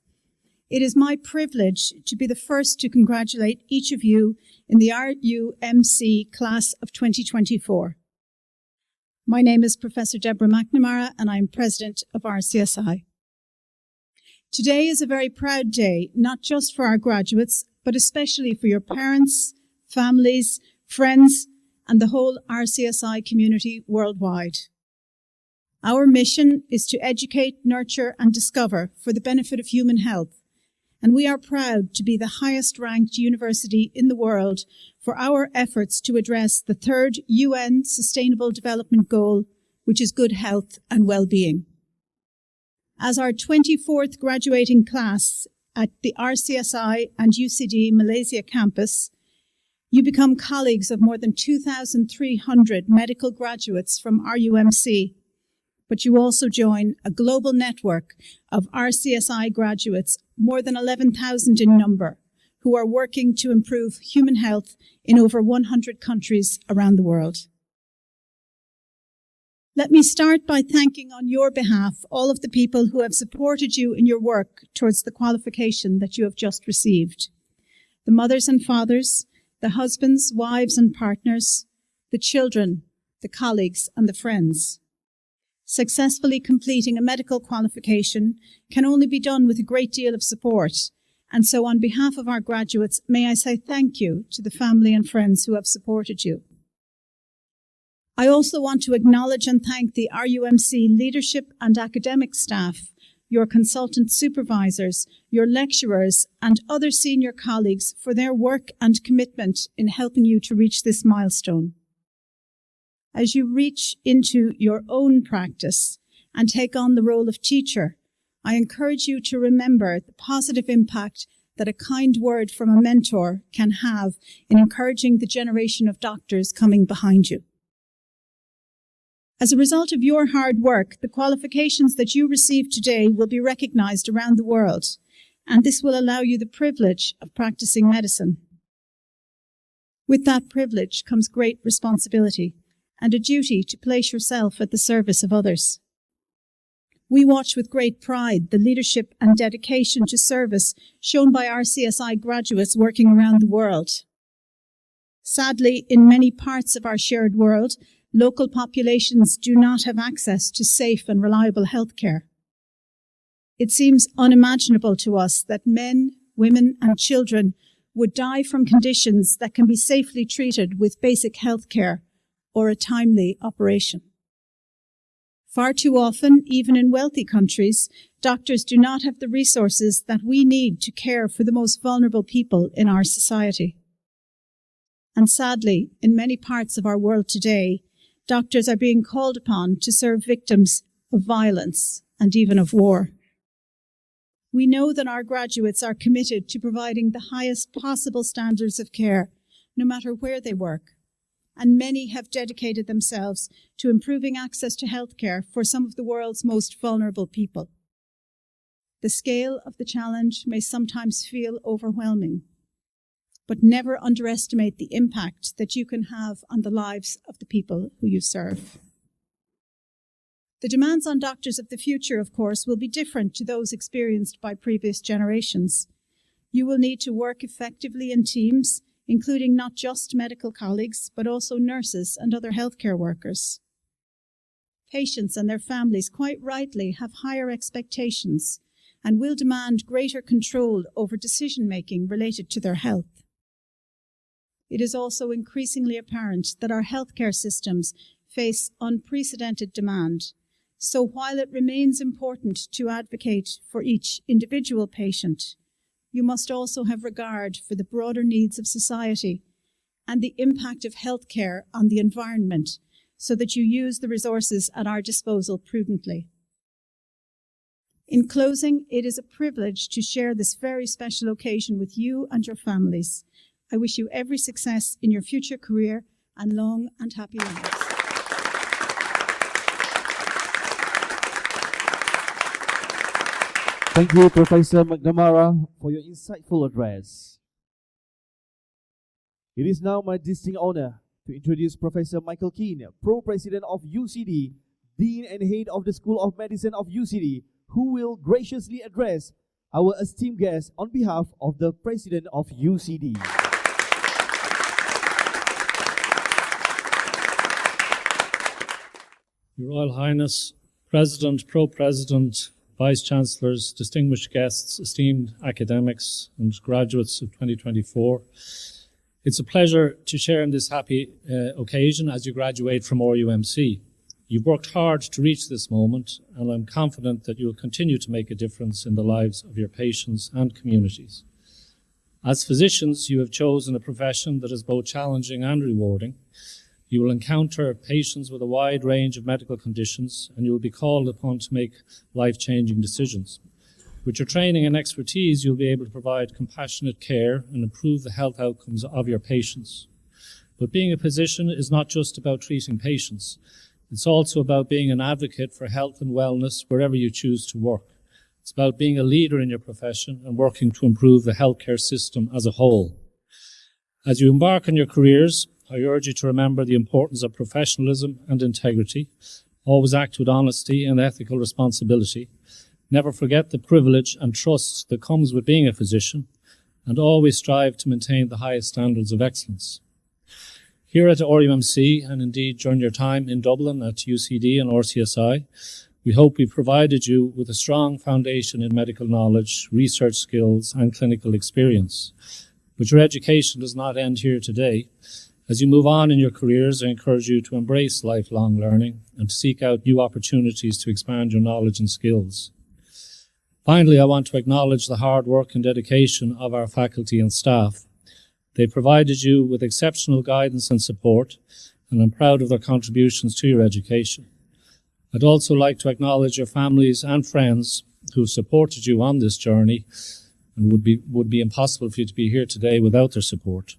It is my privilege to be the first to congratulate each of you in the RUMC Class of 2024. My name is Professor Deborah McNamara and I'm President of RCSI. Today is a very proud day, not just for our graduates, but especially for your parents, families, friends, and the whole RCSI community worldwide. Our mission is to educate, nurture, and discover for the benefit of human health, and we are proud to be the highest-ranked university in the world for our efforts to address the third UN Sustainable Development Goal, which is good health and well-being. As our 24th graduating class at the RCSI and UCD Malaysia campus, you become colleagues of more than 2,300 medical graduates from RUMC, but you also join a global network of RCSI graduates, more than 11,000 in number, who are working to improve human health in over 100 countries around the world. Let me start by thanking on your behalf all of the people who have supported you in your work towards the qualification that you have just received. The mothers and fathers, the husbands, wives and partners, the children, the colleagues and the friends. Successfully completing a medical qualification can only be done with a great deal of support. And so on behalf of our graduates, may I say thank you to the family and friends who have supported you. I also want to acknowledge and thank the RUMC leadership and academic staff, your consultant supervisors, your lecturers, and other senior colleagues for their work and commitment in helping you to reach this milestone. As you reach into your own practice and take on the role of teacher, I encourage you to remember the positive impact that a kind word from a mentor can have in encouraging the generation of doctors coming behind you. As a result of your hard work, the qualifications that you receive today will be recognized around the world, and this will allow you the privilege of practicing medicine. With that privilege comes great responsibility and a duty to place yourself at the service of others. We watch with great pride the leadership and dedication to service shown by RCSI graduates working around the world. Sadly, in many parts of our shared world, local populations do not have access to safe and reliable healthcare. It seems unimaginable to us that men, women, and children would die from conditions that can be safely treated with basic healthcare or a timely operation. Far too often, even in wealthy countries, doctors do not have the resources that we need to care for the most vulnerable people in our society. And sadly, in many parts of our world today, doctors are being called upon to serve victims of violence and even of war. We know that our graduates are committed to providing the highest possible standards of care, no matter where they work, and many have dedicated themselves to improving access to healthcare for some of the world's most vulnerable people. The scale of the challenge may sometimes feel overwhelming, but never underestimate the impact that you can have on the lives of the people who you serve. The demands on doctors of the future, of course, will be different to those experienced by previous generations. You will need to work effectively in teams, including not just medical colleagues, but also nurses and other healthcare workers. Patients and their families, quite rightly, have higher expectations and will demand greater control over decision-making related to their health. It is also increasingly apparent that our healthcare systems face unprecedented demand. So while it remains important to advocate for each individual patient, you must also have regard for the broader needs of society and the impact of healthcare on the environment so that you use the resources at our disposal prudently. In closing, it is a privilege to share this very special occasion with you and your families. I wish you every success in your future career and long and happy lives. Thank you, Professor McNamara, for your insightful address. It is now my distinct honor to introduce Professor Michael Keane, Pro-President of UCD, Dean and Head of the School of Medicine of UCD, who will graciously address our esteemed guest on behalf of the President of UCD. Your Royal Highness, President, Pro-President, Vice-Chancellors, distinguished guests, esteemed academics and graduates of 2024. It's a pleasure to share in this happy occasion as you graduate from RUMC. You've worked hard to reach this moment, and I'm confident that you will continue to make a difference in the lives of your patients and communities. As physicians, you have chosen a profession that is both challenging and rewarding. You will encounter patients with a wide range of medical conditions, and you will be called upon to make life-changing decisions. With your training and expertise, you'll be able to provide compassionate care and improve the health outcomes of your patients. But being a physician is not just about treating patients. It's also about being an advocate for health and wellness wherever you choose to work. It's about being a leader in your profession and working to improve the healthcare system as a whole. As you embark on your careers, I urge you to remember the importance of professionalism and integrity. Always act with honesty and ethical responsibility. Never forget the privilege and trust that comes with being a physician, and always strive to maintain the highest standards of excellence. Here at RUMC, and indeed during your time in Dublin at UCD and RCSI, we hope we've provided you with a strong foundation in medical knowledge, research skills, and clinical experience. But your education does not end here today. As you move on in your careers, I encourage you to embrace lifelong learning and to seek out new opportunities to expand your knowledge and skills. Finally, I want to acknowledge the hard work and dedication of our faculty and staff. They've provided you with exceptional guidance and support, and I'm proud of their contributions to your education. I'd also like to acknowledge your families and friends who have supported you on this journey, and would be impossible for you to be here today without their support.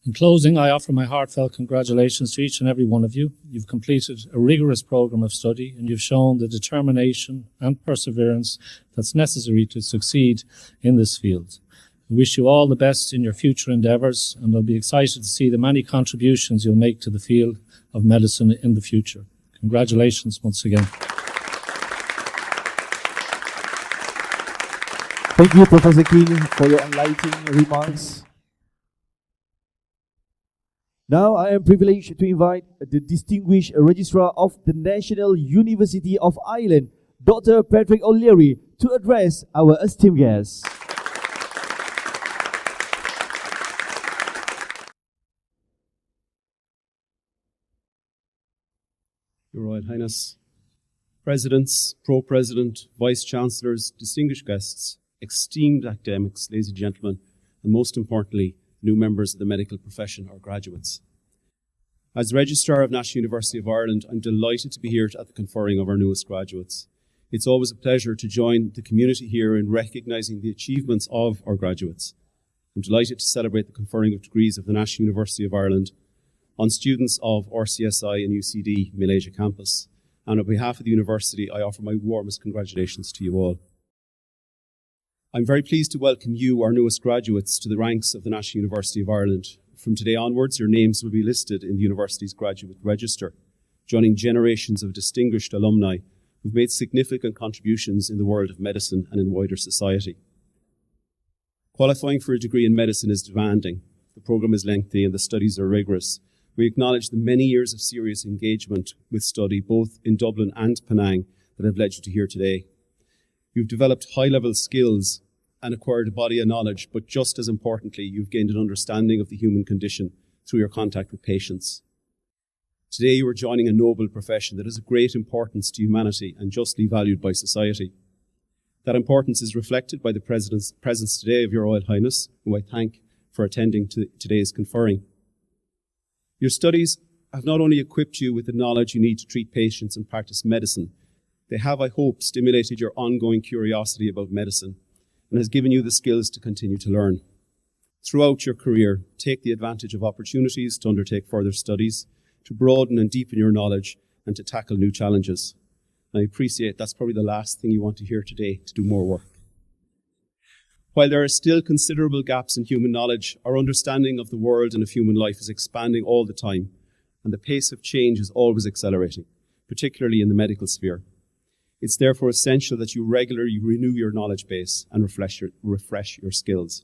In closing, I offer my heartfelt congratulations to each and every one of you. You've completed a rigorous program of study, and you've shown the determination and perseverance that's necessary to succeed in this field. I wish you all the best in your future endeavours, and I'll be excited to see the many contributions you'll make to the field of medicine in the future. Congratulations once again. Thank you, Professor King, for your enlightening remarks. Now I am privileged to invite the distinguished Registrar of the National University of Ireland, Dr. Patrick O'Leary, to address our esteemed guests. Your Royal Highness, Presidents, Pro-President, Vice-Chancellors, distinguished guests, esteemed academics, ladies and gentlemen, and most importantly, new members of the medical profession or graduates. As Registrar of National University of Ireland, I'm delighted to be here at the conferring of our newest graduates. It's always a pleasure to join the community here in recognising the achievements of our graduates. I'm delighted to celebrate the conferring of degrees of the National University of Ireland on students of RCSI and UCD Malaysia campus. And on behalf of the university, I offer my warmest congratulations to you all. I'm very pleased to welcome you, our newest graduates, to the ranks of the National University of Ireland. From today onwards, your names will be listed in the university's graduate register, joining generations of distinguished alumni who've made significant contributions in the world of medicine and in wider society. Qualifying for a degree in medicine is demanding. The programme is lengthy and the studies are rigorous. We acknowledge the many years of serious engagement with study, both in Dublin and Penang, that have led you to here today. You've developed high-level skills and acquired a body of knowledge, but just as importantly, you've gained an understanding of the human condition through your contact with patients. Today, you are joining a noble profession that has a great importance to humanity and justly valued by society. That importance is reflected by the presence today of Your Royal Highness, who I thank for attending to today's conferring. Your studies have not only equipped you with the knowledge you need to treat patients and practice medicine, they have, I hope, stimulated your ongoing curiosity about medicine and has given you the skills to continue to learn. Throughout your career, take the advantage of opportunities to undertake further studies, to broaden and deepen your knowledge, and to tackle new challenges. And I appreciate that's probably the last thing you want to hear today, to do more work. While there are still considerable gaps in human knowledge, our understanding of the world and of human life is expanding all the time, and the pace of change is always accelerating, particularly in the medical sphere. It's therefore essential that you regularly renew your knowledge base and refresh your skills.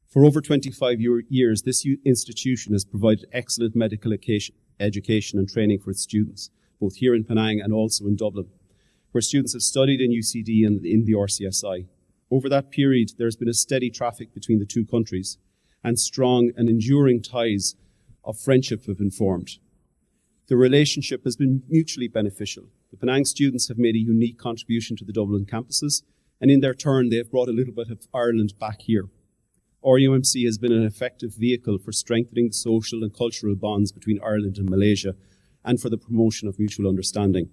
For over 25 years, this institution has provided excellent medical education and training for its students, both here in Penang and also in Dublin, where students have studied in UCD and in the RCSI. Over that period, there has been a steady traffic between the two countries, and strong and enduring ties of friendship have been formed. The relationship has been mutually beneficial. The Penang students have made a unique contribution to the Dublin campuses, and in their turn, they have brought a little bit of Ireland back here. RUMC has been an effective vehicle for strengthening the social and cultural bonds between Ireland and Malaysia, and for the promotion of mutual understanding.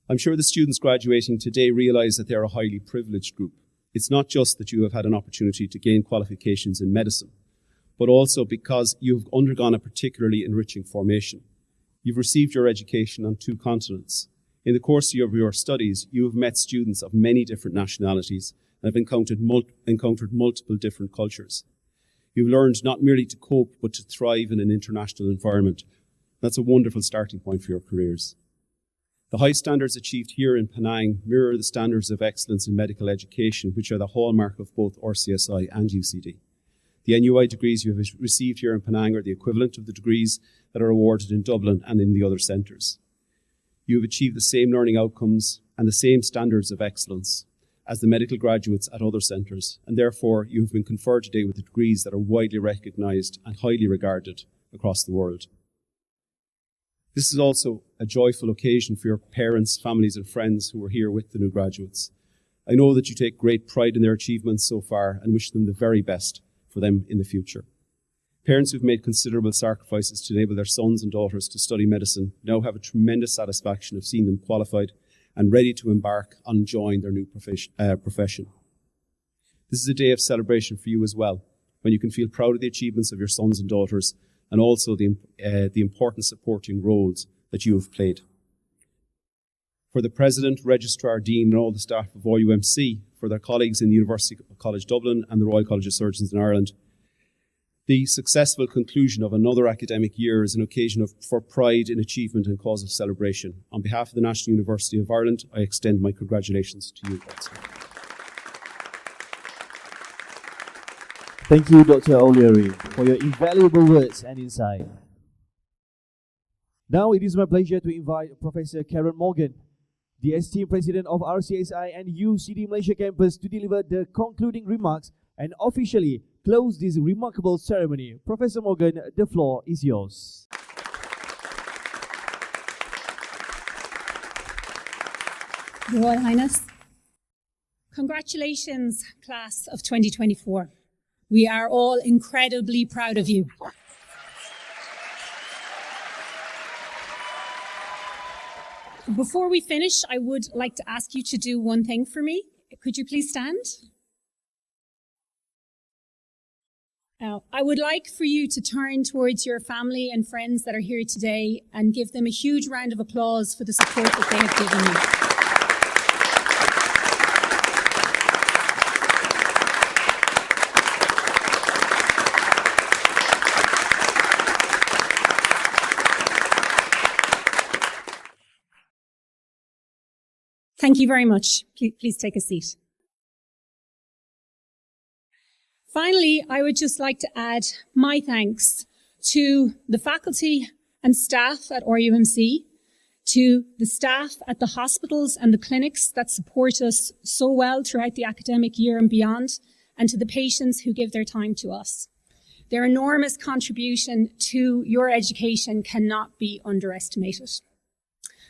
I'm sure the students graduating today realise that they are a highly privileged group. It's not just that you have had an opportunity to gain qualifications in medicine, but also because you've undergone a particularly enriching formation. You've received your education on 2 continents. In the course of your studies, you have met students of many different nationalities and have encountered multiple different cultures. You've learned not merely to cope, but to thrive in an international environment. That's a wonderful starting point for your careers. The high standards achieved here in Penang mirror the standards of excellence in medical education, which are the hallmark of both RCSI and UCD. The NUI degrees you have received here in Penang are the equivalent of the degrees that are awarded in Dublin and in the other centres. You have achieved the same learning outcomes and the same standards of excellence as the medical graduates at other centres, and therefore you have been conferred today with the degrees that are widely recognised and highly regarded across the world. This is also a joyful occasion for your parents, families and friends who are here with the new graduates. I know that you take great pride in their achievements so far and wish them the very best for them in the future. Parents who've made considerable sacrifices to enable their sons and daughters to study medicine now have a tremendous satisfaction of seeing them qualified and ready to embark on enjoying their new profession. This is a day of celebration for you as well, when you can feel proud of the achievements of your sons and daughters and also the important supporting roles that you have played. For the President, Registrar, Dean and all the staff of RUMC, for their colleagues in the University College Dublin and the Royal College of Surgeons in Ireland, the successful conclusion of another academic year is an occasion for pride in achievement and cause of celebration. On behalf of the National University of Ireland, I extend my congratulations to you also. Thank you, Dr. O'Leary, for your invaluable words and insight. Now it is my pleasure to invite Professor Karen Morgan, the esteemed President of RCSI and UCD Malaysia Campus, to deliver the concluding remarks and officially close this remarkable ceremony. Professor Morgan, the floor is yours. Your Royal Highness, congratulations, class of 2024. We are all incredibly proud of you. Before we finish, I would like to ask you to do one thing for me. Could you please stand? I would like for you to turn towards your family and friends that are here today and give them a huge round of applause for the support that they have given you. Thank you very much. Please take a seat. Finally, I would just like to add my thanks to the faculty and staff at RUMC, to the staff at the hospitals and the clinics that support us so well throughout the academic year and beyond, and to the patients who give their time to us. Their enormous contribution to your education cannot be underestimated.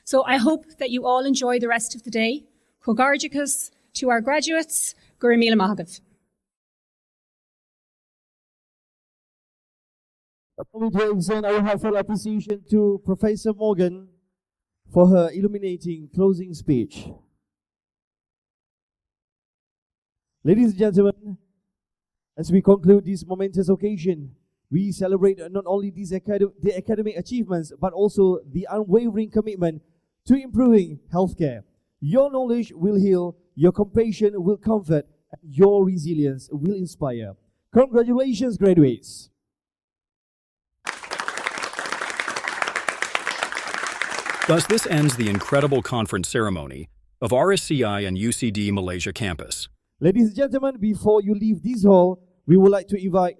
So I hope that you all enjoy the rest of the day. Kogarjikas to our graduates, Guramila Mahagav. We extend our heartfelt appreciation to Professor Morgan for her illuminating closing speech. Ladies and gentlemen, as we conclude this momentous occasion, we celebrate not only the academic achievements, but also the unwavering commitment to improving healthcare. Your knowledge will heal, your compassion will comfort, and your resilience will inspire. Congratulations, graduates. Thus, this ends the incredible conference ceremony of RSCI and UCD Malaysia campus. Ladies and gentlemen, before you leave this hall, we would like to invite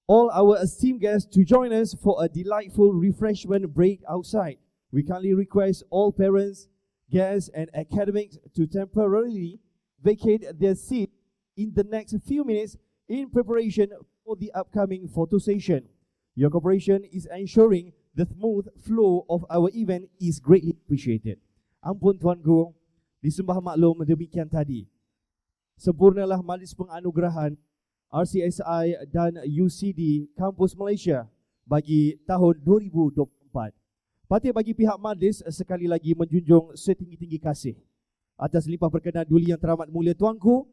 all our esteemed guests to join us for a delightful refreshment break outside. We kindly request all parents, guests, and academics to temporarily vacate their seat in the next few minutes in preparation for the upcoming photo session. Your cooperation is ensuring the smooth flow of our event is greatly appreciated. Ampun tuanku, disembah maklum demikian tadi. Sempurnalah majlis penganugerahan RCSI dan UCD Kampus Malaysia bagi tahun 2024. Patut bagi pihak majlis sekali lagi menjunjung setinggi-tinggi kasih atas limpah berkenan duli yang teramat mulia tuanku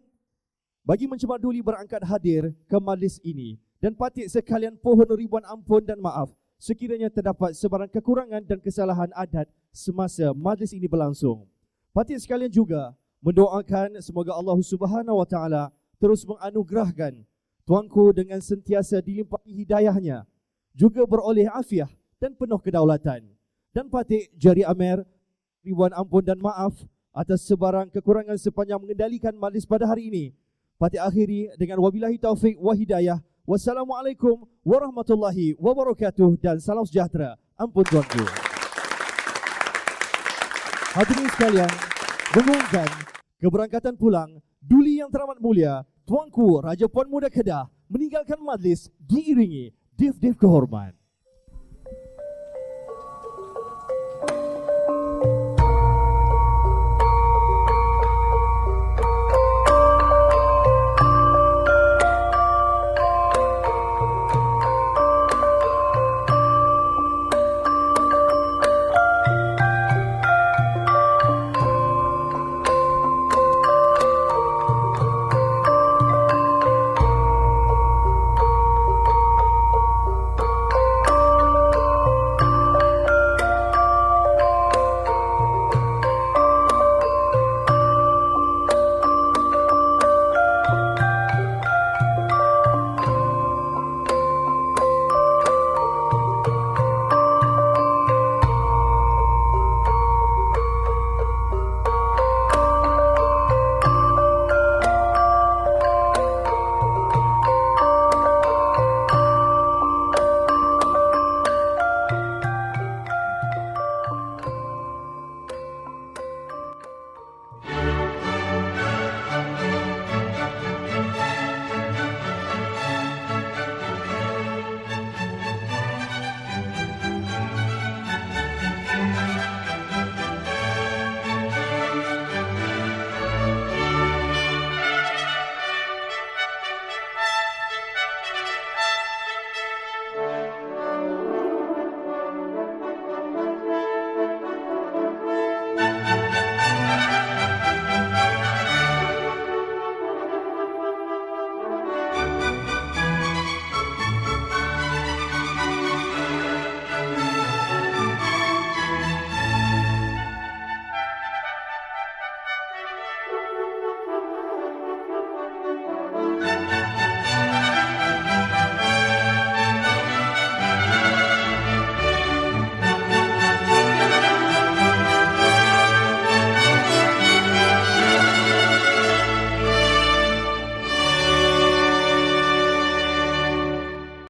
bagi mencemat duli berangkat hadir ke majlis ini, dan patut sekalian pohon ribuan ampun dan maaf sekiranya terdapat sebarang kekurangan dan kesalahan adat semasa majlis ini berlangsung. Patut sekalian juga mendoakan semoga Allah Subhanahu Wa Taala terus menganugerahkan tuanku dengan sentiasa dilimpahi hidayahnya, juga beroleh afiah dan penuh kedaulatan. Dan patik jari Amer ribuan ampun dan maaf atas sebarang kekurangan sepanjang mengendalikan majlis pada hari ini. Patik akhiri dengan wabillahi taufik wa hidayah. Wassalamualaikum warahmatullahi wabarakatuh dan salam sejahtera. Ampun tuanku. Hadirin sekalian, mengumumkan keberangkatan pulang duli yang teramat mulia Tuanku Raja Puan Muda Kedah meninggalkan majlis diiringi div-div kehormat.